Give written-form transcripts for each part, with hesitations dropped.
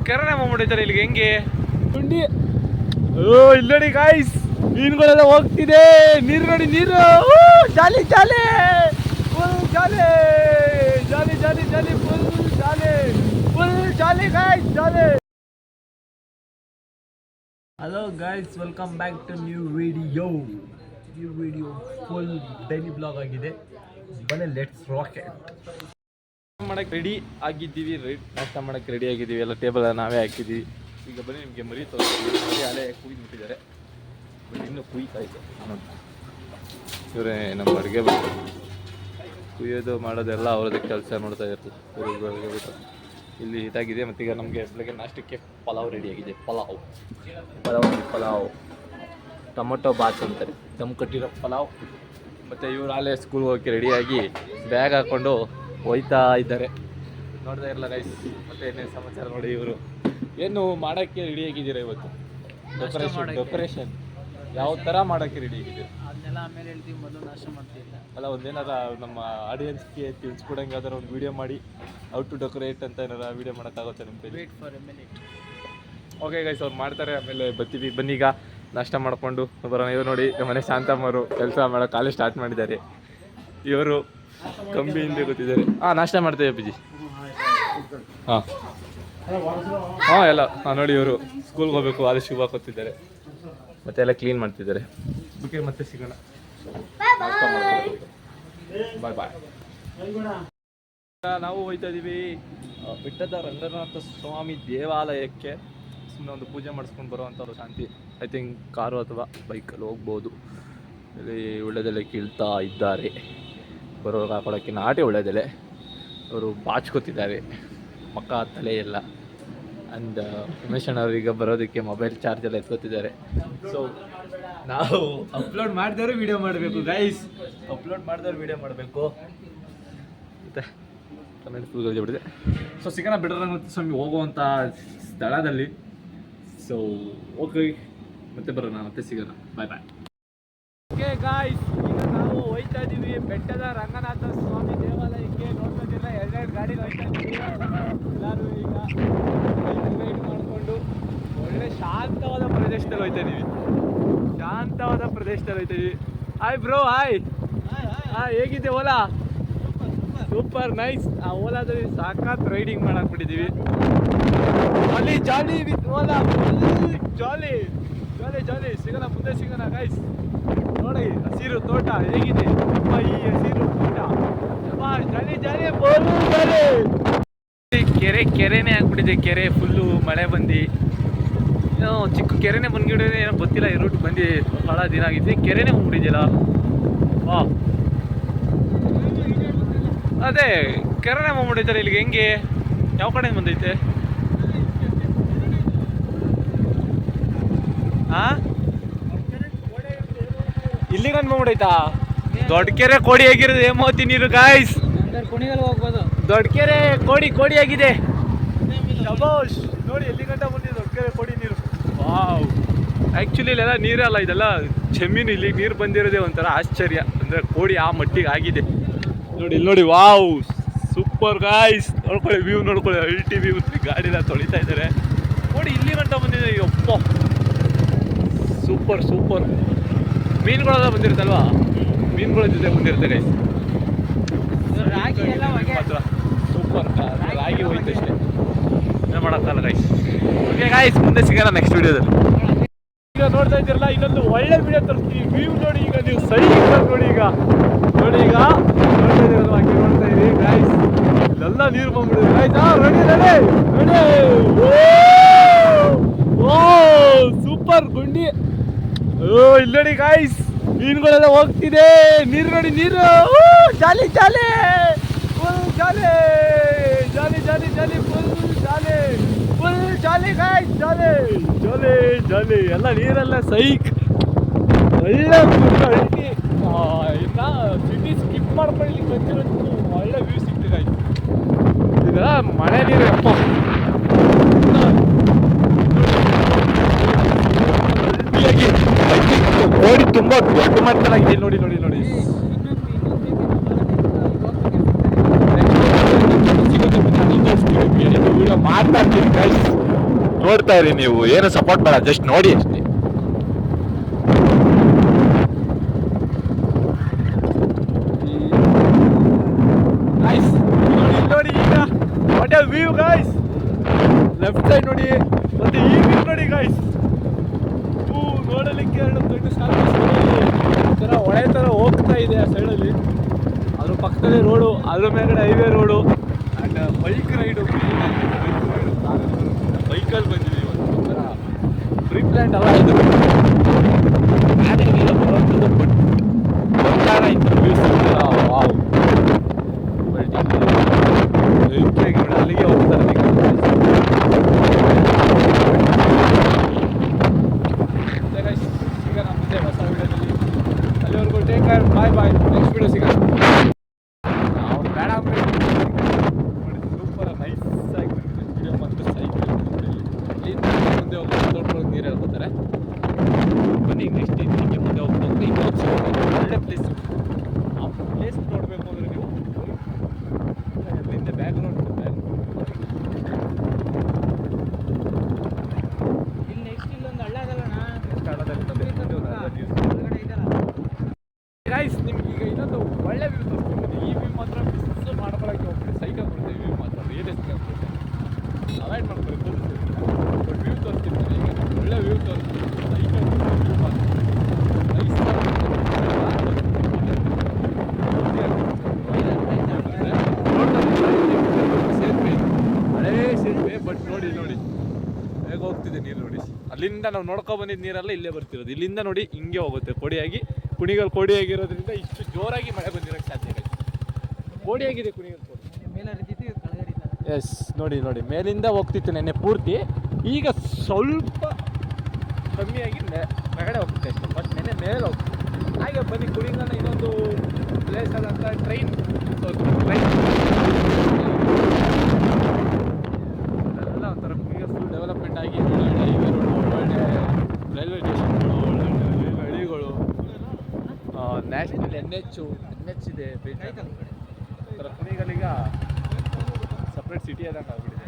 Corona ಮಾಡ್ಬಿಟ್ಟಿದ್ದಾರೆ ಇಲ್ಲಿಗೆ ಹೆಂಗೆ ಗುಂಡಿ. ಓ ಇಲ್ಲಿ ನೋಡಿ ಗಾಯ್ಸ್, ಮೀನುಗಳೆಲ್ಲ ಹೋಗ್ತಿದೆ. ನೀರು ನೋಡಿ, ನೀರು jolly jolly full jolly jolly jolly jolly full jolly guys jolly. Hello guys, welcome back to new video full daily blog ಆಗಿದೆ. ಬನ್ನಿ ಲೆಟ್ಸ್ ರಾಕೆಟ್. ಮಾಡಕ್ಕೆ ರೆಡಿ ಆಗಿದ್ದೀವಿ, ನಾಷ್ಟ ಮಾಡಕ್ಕೆ ರೆಡಿ ಆಗಿದ್ದೀವಿ. ಎಲ್ಲ ಟೇಬಲ್ ನಾವೇ ಹಾಕಿದ್ದೀವಿ. ಈಗ ಬನ್ನಿ ನಿಮಗೆ ಮರಿ ತೋರಿಸ್ತೀವಿ. ಮರಿ ಅಲ್ಲೇ ಕುಯ್ದುಬಿಟ್ಟಿದ್ದಾರೆ, ಬಟ್ ಇನ್ನೂ ಕುಯ್ತಾ ಇದೆ. ಇವರೇ ನಮ್ಮ ಅಡುಗೆ ಬಂದು ಕುಯ್ಯೋದು ಮಾಡೋದೆಲ್ಲ ಅವ್ರದ್ದು ಕೆಲಸ ನೋಡ್ತಾ ಇರ್ತೀವಿ. ಇವ್ರಿಗೆ ಬಿಟ್ಟು ಇಲ್ಲಿ ಇದಾಗಿದೆ. ಮತ್ತು ಈಗ ನಮಗೆ ಬೆಳಗ್ಗೆ ನಾಷ್ಟಕ್ಕೆ ಪಲಾವ್ ರೆಡಿಯಾಗಿದೆ. ಪಲಾವ್ ಟೊಮೊಟೊ ಬಾತ್ ಅಂತಾರೆ, ದಮ್ ಕಟ್ಟಿರೋ ಪಲಾವ್. ಮತ್ತು ಇವರು ಅಲ್ಲೇ ಸ್ಕೂಲ್ಗೆ ಹೋಗೋಕ್ಕೆ ರೆಡಿಯಾಗಿ ಬ್ಯಾಗ್ ಹಾಕ್ಕೊಂಡು ಹೋಯ್ತಾ ಇದ್ದಾರೆ. ನೋಡ್ತಾ ಇರಲ್ಲ ಗೈಸ್. ಮತ್ತು ಏನೇನು ಸಮಾಚಾರ ನೋಡಿ. ಇವರು ಏನು ಮಾಡೋಕ್ಕೆ ರೆಡಿಯಾಗಿದ್ದೀರಾ ಇವತ್ತು? ಡೆಕೋರೇಷನ್ ಯಾವ ಥರ ಮಾಡೋಕ್ಕೆ ರೆಡಿಯಾಗಿದ್ದೀರಾ? ಅದನ್ನೆಲ್ಲ ಆಮೇಲೆ ಹೇಳ್ತೀವಿ, ಮೊದಲು ನಾಷ್ಟ ಮಾಡ್ತಿಲ್ಲ. ಅಲ್ಲ, ಒಂದೇನಾರ ನಮ್ಮ ಆಡಿಯನ್ಸ್ಗೆ ತಿಳಿಸ್ಕೊಡಂಗೆ ಯಾವ್ದಾರು ಒಂದು ವೀಡಿಯೋ ಮಾಡಿ ಔಟ್ ಟು ಡೆಕೋರೇಟ್ ಅಂತ ಏನಾರ ವೀಡಿಯೋ ಮಾಡೋಕ್ಕಾಗುತ್ತೆ ನಿಮ್ಮ ಕೈಲಿ? Wait for a minute. Okay guys, ಅವ್ರು ಮಾಡ್ತಾರೆ, ಆಮೇಲೆ ಬರ್ತೀವಿ. ಬನ್ನಿ ಈಗ ನಾಷ್ಟ ಮಾಡಿಕೊಂಡು ಬರೋಣ. ಇವರು ನೋಡಿ ಮನೆ ಶಾಂತಮ್ಮರು ಕೆಲಸ ಮಾಡೋ ಕಾಲೇಜ್ ಸ್ಟಾರ್ಟ್ ಮಾಡಿದ್ದಾರೆ. ಇವರು ಕಂಬಿ ಹಿಂದೆ ಗೊತ್ತಿದ್ದಾರೆ. ನಾಷ್ಟ ಮಾಡ್ತೇವೆ ಅಪ್ಪಾಜಿ. ಎಲ್ಲ ನೋಡಿ, ಇವರು ಸ್ಕೂಲ್ಗೆ ಹೋಗಬೇಕು, ಅದು ಶೂ ಹಾಕೋತಿದ್ದಾರೆ, ಮತ್ತೆ ಎಲ್ಲ ಕ್ಲೀನ್ ಮಾಡ್ತಿದ್ದಾರೆ. ಓಕೆ, ಮತ್ತೆ ಸಿಗೋಣ. ಬಾಯ್. ನಾವು ಹೋಯ್ತಾ ಇದ್ದೀವಿ ಬೆಟ್ಟದ ರಂಗನಾಥ ಸ್ವಾಮಿ ದೇವಾಲಯಕ್ಕೆ. ಸುಮ್ಮನೆ ಒಂದು ಪೂಜೆ ಮಾಡಿಸ್ಕೊಂಡು ಬರುವಂಥವ್ರು ಶಾಂತಿ. ಐ ಥಿಂಕ್ ಕಾರು ಅಥವಾ ಬೈಕಲ್ಲಿ ಹೋಗ್ಬೋದು. ಇಲ್ಲಿ ಒಳ್ಳೆದೆಲೆ ಕೀಳ್ತಾ ಇದ್ದಾರೆ. ಬರೋರು ಹಾಕೊಳಕ್ಕೆ ನಾಟಿ ಒಳ್ಳೆದೆಲೆ. ಅವರು ಬಾಚ್ಕೋತಿದ್ದಾರೆ ಮಕ್ಕ ತಲೆ ಎಲ್ಲ. ಆ್ಯಂಡ್ ಉಮೇಶ್ ಅವ್ರೀಗ ಬರೋದಕ್ಕೆ ಮೊಬೈಲ್ ಚಾರ್ಜ್ ಎಲ್ಲ ಎತ್ಕೋತಿದ್ದಾರೆ. ಸೊ ನಾವು ಅಪ್ಲೋಡ್ ಮಾಡಿದವರು ವೀಡಿಯೋ ಮಾಡಬೇಕು ಗೈಸ್, ಅಪ್ಲೋಡ್ ಮಾಡಿದವ್ರು ವೀಡಿಯೋ ಮಾಡಬೇಕು. ಮತ್ತು ಕಮೆಂಟ್ ಫುಲ್ ಗಲ್ಜಿಬಿಟ್ಟಿದೆ. ಸೊ ಸಿಗೋಣ ಬೆಟ್ಟದ ಸ್ವಾಮಿ ಹೋಗುವಂಥ ಸ್ಥಳದಲ್ಲಿ. ಸೊ ಓಕೆ, ಮತ್ತೆ ಬರೋಣ, ಮತ್ತೆ ಸಿಗೋಣ. ಬಾಯ್. ಓಕೆ ಗಾಯ್ಸ್, ಈಗ ನಾವು ಹೋಯ್ತಾ ಇದ್ದೀವಿ ಬೆಟ್ಟದ ರಂಗನಾಥ ಸ್ವಾಮಿ ದೇವಾಲಯಕ್ಕೆ. ನೋಡ್ಕೊಂಡಿಲ್ಲ, ಎರಡೆರಡು ಗಾಡಿ ಹೋಯ್ತಾ ಇದ್ದೀವಿ. ಎಲ್ಲರೂ ಈಗ ರೈಡ್ ಮಾಡಿಕೊಂಡು ಒಳ್ಳೆ ಶಾಂತವಾದ ಪ್ರದೇಶದಲ್ಲಿ ಹೋಯ್ತಾ ಇದ್ದೀವಿ. Hi bro, hi. ಹೇಗಿದೆ ಓಲಾ? Super nice. ಆ ಓಲಾದಲ್ಲಿ ಸಾಕಾತ್ ರೈಡಿಂಗ್ ಮಾಡಾಕ್ಬಿಟ್ಟಿದ್ದೀವಿ. ಅಲ್ಲಿ ಜಾಲಿ ವಿತ್ ಓಲಾ, ಜಾಲಿ. ಸಿಗೋಣ, ಮುಂದೆ ಸಿಗೋಣ ಗೈಸ್. ನೋಡಿ ಹಸಿರು ತೋಟ ಹೇಗಿದೆ, ಈ ಹಸಿರು ತೋಟ ಜಾಲಿ. ಕೆರೆನೇ ಆಗ್ಬಿಟ್ಟಿದೆ. ಕೆರೆ ಫುಲ್ಲು ಮಳೆ ಬಂದು ಚಿಕ್ಕ ಕೆರೆನೇ ಬಂದ್ಗಿಡೋದೇ ಏನೋ ಗೊತ್ತಿಲ್ಲ. ಈ ರೂಟ್ ಬಂದು ಭಾಳ ದಿನ ಆಗಿದೆ. ಕೆರೆನೇ ಬಂದ್ಬಿಟ್ಟಿದೆಯಲ್ಲ. ಅದೇ ಕೆರೆನೇ ಬಂದ್ಬಿಟ್ಟಿದ್ದಾರೆ ಇಲ್ಲಿಗೆ ಹೆಂಗೆ? ಯಾವ ಕಡೆ ಬಂದೈತೆ? ಇಲ್ಲಿಗೆ ಬಂದ್ಬಿಟ್ಟೈತಾ? ದೊಡ್ಡ ಕೆರೆ ಕೋಡಿ ಆಗಿರೋದು ಹೇಮೋತಿ ನೀರು ಗಾಯ್ಸ್. ಹೋಗ್ಬೋದು. ದೊಡ್ಡ ಕೆರೆ ಕೋಡಿ ಆಗಿದೆ. ನೋಡಿ ಎಲ್ಲಿ ಗಂಟ ಬಂದಿದೆ ದೊಡ್ಡ ಕೆರೆ ಕೋಡಿ ನೀರು. ವಾವ್, ಆ್ಯಕ್ಚುಲಿ ಇಲ್ಲೆಲ್ಲ ನೀರಲ್ಲ, ಇದೆಲ್ಲ ಜಮೀನು. ಇಲ್ಲಿ ನೀರು ಬಂದಿರೋದೇ ಒಂಥರ ಆಶ್ಚರ್ಯ. ಅಂದರೆ ಕೋಡಿ ಆ ಮಟ್ಟಿಗೆ ಆಗಿದೆ. ನೋಡಿ ಇಲ್ಲಿ ನೋಡಿ, ವಾವ್ ಸೂಪರ್ ಗಾಯ್ಸ್. ನೋಡ್ಕೊಳ್ಳಿ ವ್ಯೂ, ನೋಡ್ಕೊಳ್ಳಿ ಅಲ್ಟಿ ವ್ಯೂ. ಗಾಡಿನ ತೊಳಿತಾ ಇದ್ದಾರೆ. ಕೋಡಿ ಇಲ್ಲಿ ಗಂಟ ಬಂದಿದೆ. ಅಪ್ಪ ಸೂಪರ್. ಮೀನುಗಳೆಲ್ಲ ಬಂದಿರುತ್ತಲ್ವಾ, ಮೀನುಗಳ ಜೊತೆ ಬಂದಿರುತ್ತೆ ಗೈಸ್. ಮಾತ್ರ ಸೂಪರ್. ರಾಗಿ ಹೋಯ್ತು ಅಷ್ಟೇ, ಏನು ಮಾಡೋಕ್ಕಲ್ಲ ಗೈಸ್. ಓಕೆ ಗಾಯ್ಸ್, ಮುಂದೆ ಸಿಗೋಣ ನೆಕ್ಸ್ಟ್ ವಿಡಿಯೋದಲ್ಲಿ. ಈಗ ನೋಡ್ತಾ ಇದ್ದೀರಲ್ಲ, ಇನ್ನೊಂದು ಒಳ್ಳೆ ವಿಡಿಯೋ ತರಿಸ್ತೀವಿ. ವ್ಯೂ ನೋಡಿ, ಈಗ ನೀವು ಸೈಡ್ ನೋಡಿ. ಈಗ ನೋಡ್ತಾ ಇದ್ದೀರಲ್ವ, ಹಂಗೆ ನೋಡ್ತಾ ಇದ್ದೀವಿ ಗಾಯ್ಸ್. ಇಲ್ಲೆಲ್ಲ ನೀರು ಬಂದ್ಬಿಡಿದೆ ಗಾಯ್ಸ್. ನೋಡಿ ಓ ಸೂಪರ್ ಗುಂಡಿ. ಇಲ್ಲಿ ನೋಡಿ ಗಾಯ್ಸ್, ಮೀನುಗಳೆಲ್ಲ ಹೋಗ್ತಿದೆ. ನೀರು ನೋಡಿ, ನೀರು ಜಾಲಿ ಫುಲ್ ಜಾಲಿ ಗಾಯ್ಸ್. ಜಾಲಿ ಎಲ್ಲ ನೀರೆಲ್ಲ ಸೈಕ್. ಒಳ್ಳೆ ಅಲ್ಟಿ. ಇನ್ನು ಸಿಟಿ ಸ್ಕಿಪ್ ಮಾಡ್ಕೊಂಡು ಇಲ್ಲಿ ಬಂದಿರೋದು ಒಳ್ಳೆ ವ್ಯೂ ಸಿಗ್ತಿದೆ ಗಾಯ್ಸ್. ಇದೆಲ್ಲ ಮಳೆ ನೀರು. ಅಪ್ಪ ಕೋಡಿ ತುಂಬ ದೊಡ್ಡ ಮಟ್ಟದಾಗಿದೆ. ನೋಡಿ ವಿಡಿಯೋ ಮಾತಾಡ್ತೀನಿ ಗೈಸ್. ನೋಡ್ತಾ ಇರಿ ನೀವು, ಏನು ಸಪೋರ್ಟ್ ಬೇಡ, ಜಸ್ಟ್ ನೋಡಿ ಅಷ್ಟೇ. ನೋಡಿ ಈಗ what A view guys. Left side ನೋಡಿ, ಮತ್ತೆ ಈ ವ್ಯೂ ನೋಡಿ ಗೈಸ್. ನೋಡಲಿಕ್ಕೆ ಎರಡು ದೊಡ್ಡ ಥರ ಹೊಳೆ ಥರ ಹೋಗ್ತಾ ಇದೆ ಆ ಸೈಡಲ್ಲಿ. ಅದ್ರ ಪಕ್ಕದಲ್ಲಿ ರೋಡು, ಅದ್ರ ಮೇಲ್ಗಡೆ highway road and bike raid. ಬೈಕಲ್ಲಿ ಬಂದಿದ್ದೀವಿ ಒಂಥರ ಪ್ರೀ ಪ್ಲ್ಯಾನ್ ಅಲ್ಲ ಇದು. ಪ್ಲ್ಯಾನಿಂಗ್ ಬರುವಂಥದ್ದು, ಬಟ್ ಬಂದಾಗ ಇಂಟರ್ವ್ಯೂಸ್ ವಾವ್ ಅಲ್ಲಿಗೆ ಹೋಗ್ತಾರೆ. ಈಗ ನಮ್ಮದೇ ಹೊಸ ವಿಡಿಯೋದಲ್ಲಿ, ಅಲ್ಲಿವರೆಗೂ ಟೇಕ್ ಕೇರ್, ಬಾಯ್ ಬಾಯ್, ನೆಕ್ಸ್ಟ್ ವಿಡಿಯೋ ಸಿಗೋಣ. ನಾವು ಬೇಡ ಸೂಪರ್ ನೈಸ್ ಆಗಿ ಬಂದಿದೆ ವಿಡಿಯೋ. ಮತ್ತು ಸೈಕಲ್ ಇಲ್ಲಿಂದ ಮುಂದೆ ಹೋಗ್ತಾರೆ, ದೊಡ್ಡ ನೀರು ಹೇಳ್ಕೊತಾರೆ. ಬನ್ನಿ ನೆಕ್ಸ್ಟ್ ಹಿಂಗೆ ಮುಂದೆ ಹೋಗ್ಬೇಕು. ಇನ್ನೊಂದು ಒಳ್ಳೆ ಪ್ಲೇಸ್. ಆ ಪ್ಲೇಸ್ ನೋಡಬೇಕು ಅಂದರೆ ನೀವು ಅಲ್ಲಿಂದ ಬ್ಯಾಗ್ ನೋಡಿ, ಬ್ಯಾಗ್ ಇಲ್ಲಿ ನೆಕ್ಸ್ಟ್ ಇಲ್ಲೊಂದು ಹಳ್ಳ ಅದಲ್ಲಣ್ಣ, ಗೈಸ್. ನಿಮ್ಗೆ ಈಗ ಇನ್ನೊಂದು ಒಳ್ಳೆ ವ್ಯೂ ತೋರಿಸ್ತೀನಿ. ಈ ವ್ಯೂ ಮಾತ್ರ ಮಿಸ್ ಮಾಡ್ಕೊಳಕ್ಕೆ ಹೋಗ್ಬಿಡಿ. ಸೈಕಲ್ ಬರುತ್ತೆ ವ್ಯೂ ಮಾತ್ರ, ರಿಯಲಿಸ್ಟಿಕ್ ಆಗ್ಬಿಡುತ್ತೆ. ಅವಾಯ್ಡ್ ಮಾಡ್ಕೊಳ್ಳಿ, ತೋರಿಸ್ತೀನಿ. ಬಟ್ ವ್ಯೂ ತೋರಿಸ್ತೀನಿ ಈಗ, ಒಳ್ಳೆ ವ್ಯೂ ತೋರಿಸ್ತೀನಿ. ಸೈಕಲ್ ವ್ಯೂ ಮಾತ್ರ ನೈಸ್ ಸೇತುವೆ, ಹಳೇ ಸೇತುವೆ. ಬಟ್ ನೋಡಿ ನೋಡಿ ಹೇಗೆ ಹೋಗ್ತಿದೆ ನೀರು ನೋಡಿ. ಅಲ್ಲಿಂದ ನಾವು ನೋಡ್ಕೊಂಡು ಬಂದಿದ್ದು ನೀರೆಲ್ಲ ಇಲ್ಲೇ ಬರ್ತಿರೋದು. ಇಲ್ಲಿಂದ ನೋಡಿ ಹಿಂಗೆ ಹೋಗುತ್ತೆ ಕೋಡಿಯಾಗಿ. ಕುಣಿಗಲ್ ಕೋಡಿಯಾಗಿರೋದ್ರಿಂದ ಇಷ್ಟು ಜೋರಾಗಿ ಮಳೆ ಬಂದಿರೋಕ್ಕೆ ಸಾಧ್ಯ ಇದೆ. ಕೋಡಿಯಾಗಿದೆ ಕುಣಿಗಲ್ ಕೋಡಿ. ಮೇಲೆ ಹರಿತಿತ್ತು, ಇದು ಕೆಳಗೆ ಹರಿತಲ್ಲ. ಎಸ್ ನೋಡಿ ನೋಡಿ, ಮೇಲಿಂದ ಹೋಗ್ತಿತ್ತು ನೆನ್ನೆ ಪೂರ್ತಿ. ಈಗ ಸ್ವಲ್ಪ ಕಮ್ಮಿಯಾಗಿ ಕೆಳಗಡೆ ಹೋಗ್ತಿದೆ ಅಷ್ಟೇ. ಬಟ್ ನೆನ್ನೆ ಮೇಲೆ ಹೋಗ್ತಿದೆ. ಹಾಗೆ ಬನ್ನಿ ಕುಣಿಗಲ್ನ ಇನ್ನೊಂದು ಪ್ಲೇಸ್ ಅದಂತ ಟ್ರೈನ್ ಅದೆಲ್ಲ ಒಂಥರ ಕುಣಿಗಲ್ ಫುಲ್ ಡೆವಲಪ್ಮೆಂಟ್ ಆಗಿ ಒಳ್ಳೆ ಹೈವೇ ರೋಡು, ಒಳ್ಳೆ ರೈಲ್ವೆ ಸ್ಟೇಷನ್ಗಳು, ಒಳ್ಳೆ ಹಳ್ಳಿಗಳು, ನ್ಯಾಷನಲ್ ಎನ್ ಎಚ್ ಇದೆ. ಥರ ಕುಣಿಗಲ್ ಈಗ ಸಪ್ರೇಟ್ ಸಿಟಿ ಆದಂಗೆ ಆಗ್ಬಿಟ್ಟಿದೆ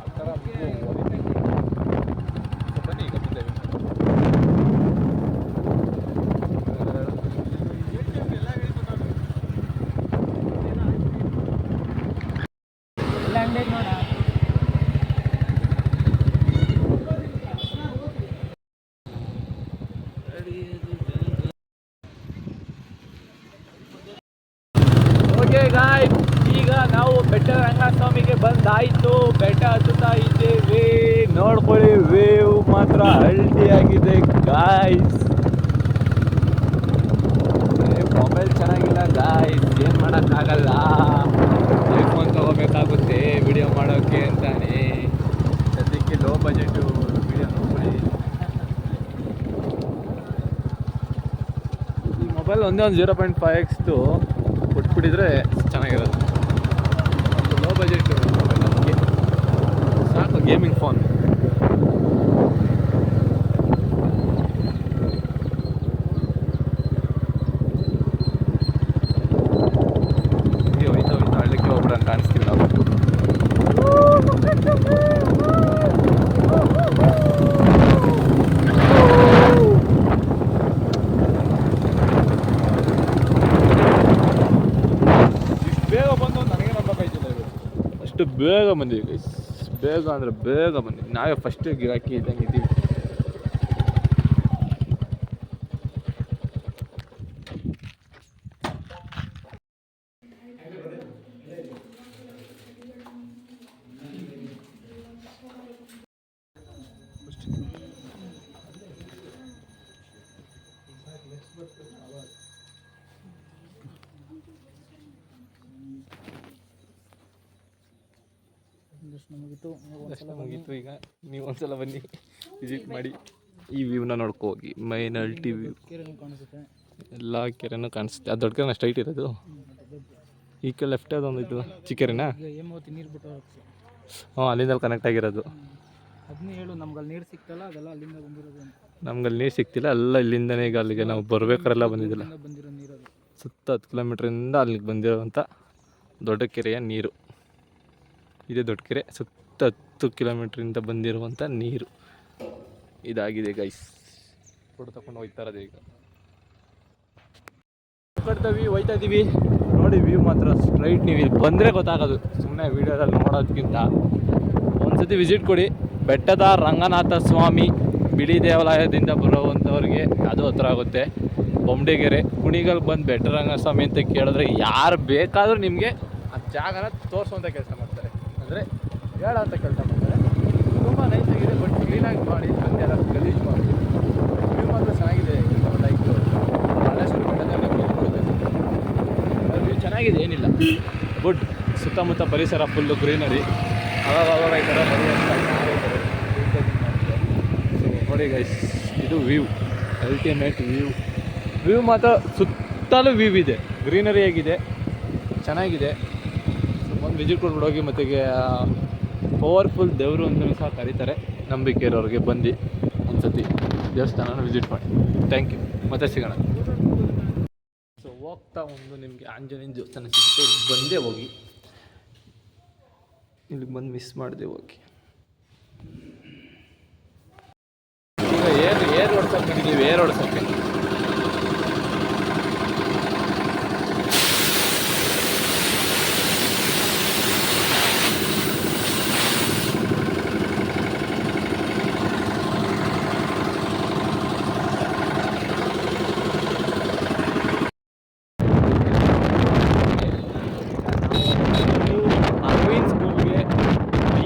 ಆ ಥರ. ಬನ್ನಿ ಈಗ ಮುಂದೆ ಎಲ್ಲ ಅಂಗಡಿ ನೋಡ. ಓಕೆ ಗಾಯ್ಸ್, ಈಗ ನಾವು ಬೆಟ್ಟ ರಂಗಸ್ವಾಮಿಗೆ ಬಂದಾಯಿತು. ಬೆಟ್ಟ ಹತ್ತುತ್ತಾ ಇದ್ದೇವೆ. ನೋಡ್ಕೊಳ್ಳಿ, ವೇವ್ ಮಾತ್ರ ಹಲ್ಟಿಯಾಗಿದೆ ಗಾಯ್ಸ್. ಮೊಬೈಲ್ ಚೆನ್ನಾಗಿಲ್ಲ ಗಾಯ್ಸ್, ಏನು ಮಾಡೋಕ್ಕಾಗಲ್ಲ. ಐಫೋನ್ ತೊಗೋಬೇಕಾಗುತ್ತೆ ವಿಡಿಯೋ ಮಾಡೋಕ್ಕೆ ಅಂತಾನೆ. ಸದ್ಯಕ್ಕೆ ಲೋ ಬಜೆಟು ವಿಡಿಯೋ ನೋಡ್ಕೊಳ್ಳಿ. ಈ ಮೊಬೈಲ್ ಒಂದೇ ಒಂದು 0.5x ಕೊಟ್ಬಿಟ್ಟಿದ್ರೆ ಚೆನ್ನಾಗಿರೋದು. ಲೋ ಬಜೆಟ್ ಮೊಬೈಲ್ ನಮಗೆ ಸಾಕು, ಗೇಮಿಂಗ್ ಫೋನ್. ಹೋಯ್ತಾ ಹೋಯ್ತಾ ಹಳ್ಳಕ್ಕೆ ಹೋಗ್ಬಿಡಂಗೆ ಕಾಣಿಸ್ತೀವಿ ನಾವು. ಅಷ್ಟು ಬೇಗ ಬಂದಿವಿ ಗೈಸ್, ಬೇಗ ಅಂದರೆ ಬೇಗ ಬಂದಿವಿ. ನಾವೇ ಫಸ್ಟ್ ಗಿರಾಕಿ ಇದ್ದಂಗೆ ಇದ್ದೀವಿ. ಮುಗೀತು. ಈಗ ನೀವು ಒಂದ್ಸಲ ಬನ್ನಿ, ವಿಸಿಟ್ ಮಾಡಿ, ಈ ವ್ಯೂನ ನೋಡ್ಕೊ ಹೋಗಿ. ಮೈನ್ ಅಲ್ಟಿ ವ್ಯೂ, ಎಲ್ಲ ಕೆರೆನೂ ಕಾಣಿಸುತ್ತೆ. ಅದು ದೊಡ್ಡ ಕೆರೆನ ಸ್ಟ್ರೈಟ್ ಇರೋದು. ಈ ಕಡೆ ಲೆಫ್ಟ್ ಅದೊಂದು ಇದು ಚಿಕ್ಕ ಕೆರೆನಾ? ಹ್ಞೂ, ಅಲ್ಲಿಂದ ಕನೆಕ್ಟ್ ಆಗಿರೋದು. ನಮ್ಗೆ ಅಲ್ಲಿ ನೀರು ಸಿಗ್ತಿಲ್ಲ, ಎಲ್ಲ ಇಲ್ಲಿಂದನೇ. ಈಗ ಅಲ್ಲಿಗೆ ನಾವು ಬರ್ಬೇಕಾರೆಲ್ಲ ಬಂದಿದ್ದಿಲ್ಲ. ಸುತ್ತ 10 ಕಿಲೋಮೀಟ್ರಿಂದ ಅಲ್ಲಿಗೆ ಬಂದಿರೋವಂಥ ದೊಡ್ಡ ಕೆರೆಯ ನೀರು. ಇದೇ ದೊಡ್ಡ ಕೆರೆ. ಸುತ್ತ 10 ಕಿಲೋಮೀಟ್ರಿಂದ ಬಂದಿರುವಂಥ ನೀರು ಇದಾಗಿದೆ ಗೈಸ್. ಫೋಟೋ ತಗೊಂಡು ಹೋಗ್ತಾ ಇರೋದು ಈಗ. ಕಟ್ತೀವಿ ಹೋಯ್ತಾ ಇದ್ದೀವಿ ನೋಡಿ. ವ್ಯೂ ಮಾತ್ರ ಸ್ಟ್ರೈಟ್, ನೀವು ಇಲ್ಲಿ ಬಂದರೆ ಗೊತ್ತಾಗೋದು, ಸುಮ್ಮನೆ ವೀಡಿಯೋದಲ್ಲಿ ನೋಡೋದಕ್ಕಿಂತ ಒಂದ್ಸತಿ ವಿಸಿಟ್ ಕೊಡಿ. ಬೆಟ್ಟದ ರಂಗನಾಥ ಸ್ವಾಮಿ ಬಿಳಿ ದೇವಾಲಯದಿಂದ ಬರುವಂಥವ್ರಿಗೆ ಅದು ಹತ್ರ ಆಗುತ್ತೆ. ಬೊಮ್ಮಡಿಗೆರೆ ಕುಣಿಗಲ್ ಬಂದು ಬೆಟ್ಟ ರಂಗನಾಥ ಸ್ವಾಮಿ ಅಂತ ಕೇಳಿದ್ರೆ ಯಾರು ಬೇಕಾದರೂ ನಿಮಗೆ ಆ ಜಾಗನ ತೋರಿಸುವಂಥ ಕೆಲಸ ಮಾಡ್ತಾರೆ, ಅಂದರೆ ಹೇಳೋಂಥ ಕೆಲಸ ಮಾಡ್ತಾರೆ. ತುಂಬ ನೈಸಾಗಿದೆ, ಬಟ್ ಕ್ಲೀನಾಗಿ ಮಾಡಿ ಅಂತೆಲ್ಲ ಗಲೀಜು ಮಾಡಿ. ವ್ಯೂ ಮಾತ್ರ ಚೆನ್ನಾಗಿದೆ. ಲೈಕ್ ಮಲ್ಲೇಶ್ವರ ಬೆಟ್ಟದಲ್ಲಿ ವ್ಯೂ ಚೆನ್ನಾಗಿದೆ, ಏನಿಲ್ಲ, ಗುಡ್. ಸುತ್ತಮುತ್ತ ಪರಿಸರ ಫುಲ್ಲು ಗ್ರೀನರಿ. ಅವಾಗ ಈ ಥರ ನೋಡಿ ಗೈಸ್, ಇದು ವ್ಯೂ, ಅಲ್ಟಿಮೇಟ್ ವ್ಯೂ ಮಾತ್ರ ಸುತ್ತಲೂ ವ್ಯೂ ಇದೆ, ಗ್ರೀನರಿ ಆಗಿದೆ, ಚೆನ್ನಾಗಿದೆ. ಒಂದು ವಿಸಿಟ್ ಕೊಟ್ಬಿಟ್ಟು ಹೋಗಿ. ಮತ್ತು ಪವರ್ಫುಲ್ ದೇವರು ಅಂತಲೂ ಸಹ ಕರೀತಾರೆ. ನಂಬಿಕೆ ಇರೋರಿಗೆ ಬಂದು ಒಂದ್ಸತಿ ದೇವಸ್ಥಾನನ ವಿಸಿಟ್ ಮಾಡಿ. ಥ್ಯಾಂಕ್ ಯು, ಮತ್ತೆ ಸಿಗೋಣ. ಸೊ ಹೋಗ್ತಾ ಒಂದು ನಿಮಗೆ ಆಂಜನೇಯನ ದೇವಸ್ಥಾನ ಸಿಗುತ್ತೆ, ಬಂದೇ ಹೋಗಿ. ಇಲ್ಲಿಗೆ ಬಂದು ಮಿಸ್ ಮಾಡಿದೆ ಹೋಗಿ. ಈಗ ಏರ್ ಓಡ್ಸೋಕೆ ಬಂದಿದ್ದೀವಿ, ಏರ್ ಓಡ್ಸೋಕ್ಕೆ. ಅರವಿಂದ್ ಸ್ಕೂಲ್ಗೆ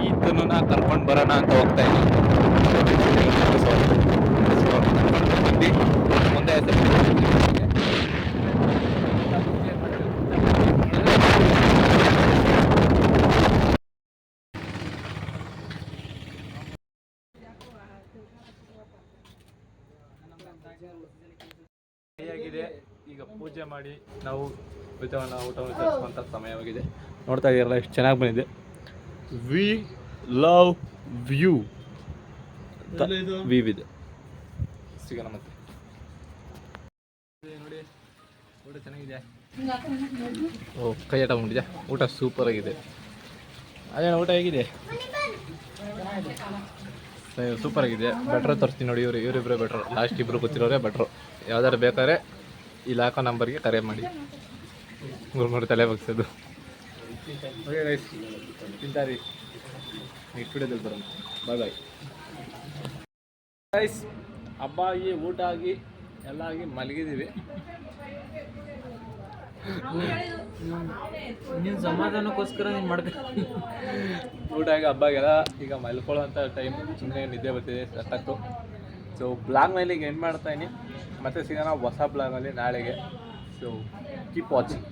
ಇದನ್ನು ಕರ್ಕೊಂಡು ಬರೋಣ ಅಂತ ಹೋಗ್ತಾ ಇದ್ದೀನಿ. ಮುಂದೆ ಆಗಿದೆ. ಈಗ ಪೂಜೆ ಮಾಡಿ ನಾವು ಊಟವನ್ನು ತರಿಸುವಂಥ ಸಮಯವಾಗಿದೆ. ನೋಡ್ತಾ ಇದೆಯಲ್ಲ ಎಷ್ಟು ಚೆನ್ನಾಗಿ ಬಂದಿದೆ. ವಿ ಲವ್ ವ್ಯೂ ಇದೆ. ಸಿಗೋಣ ಮತ್ತೆ. ನೋಡಿ ಊಟ ಚೆನ್ನಾಗಿದೆ. ಓ ಕೈ ಆಟ ಮಾಡಿದೆ. ಊಟ ಸೂಪರ್ ಆಗಿದೆ. ಅದೇನೋ ಊಟ ಹೇಗಿದೆ? ಸೂಪರ್ ಆಗಿದೆ. ಬೆಟ್ರ್ ತೋರಿಸ್ತೀನಿ ನೋಡಿ. ಇವರಿಬ್ಬರೇ ಬೆಟ್ರು, ಲಾಸ್ಟ್ ಇಬ್ಬರು ಗೊತ್ತಿರೋರೇ ಬೆಟ್ರು. ಯಾವ್ದಾದ್ರು ಬೇಕಾದ್ರೆ ಇಲ್ಲಿ ಹಾಕೋ ನಂಬರ್ಗೆ ಕರೆ ಮಾಡಿ. ಮೂರು ತಲೆ ಬಗ್ಸೋದು. ಓಕೆ ಗೈಸ್, ತಿಂತಾರಿ. ನೆಕ್ಸ್ಟ್ ವಿಡಿಯೋದಲ್ಲಿ ಬರೋಣ. Bye bye guys. ಹಬ್ಬ ಆಗಿ ಊಟ ಆಗಿ ಎಲ್ಲ ಆಗಿ ಮಲಗಿದ್ದೀವಿ. ನೀನು ಸಮಾಧಾನಕ್ಕೋಸ್ಕರ ನೀನು ಮಾಡ್ತೀನಿ. ಊಟ ಆಗಿ ಹಬ್ಬಗೆಲ್ಲ ಈಗ ಮಲ್ಕೊಳ್ಳೋಂಥ ಟೈಮ್. ಸುಮ್ಮನೆ ನಿದ್ದೆ ಬರ್ತಿದೆ ಸತ್ತತ್ತು. ಸೊ ಬ್ಲಾಗ್ನಲ್ಲಿ ಈಗ ಎಂಡ್ ಮಾಡ್ತಾಯಿನಿ. ಮತ್ತೆ ಸಿಗೋಣ ಹೊಸ ಬ್ಲಾಗಲ್ಲಿ ನಾಳೆಗೆ. So keep watching.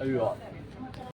ಅಯ್ಯೋ.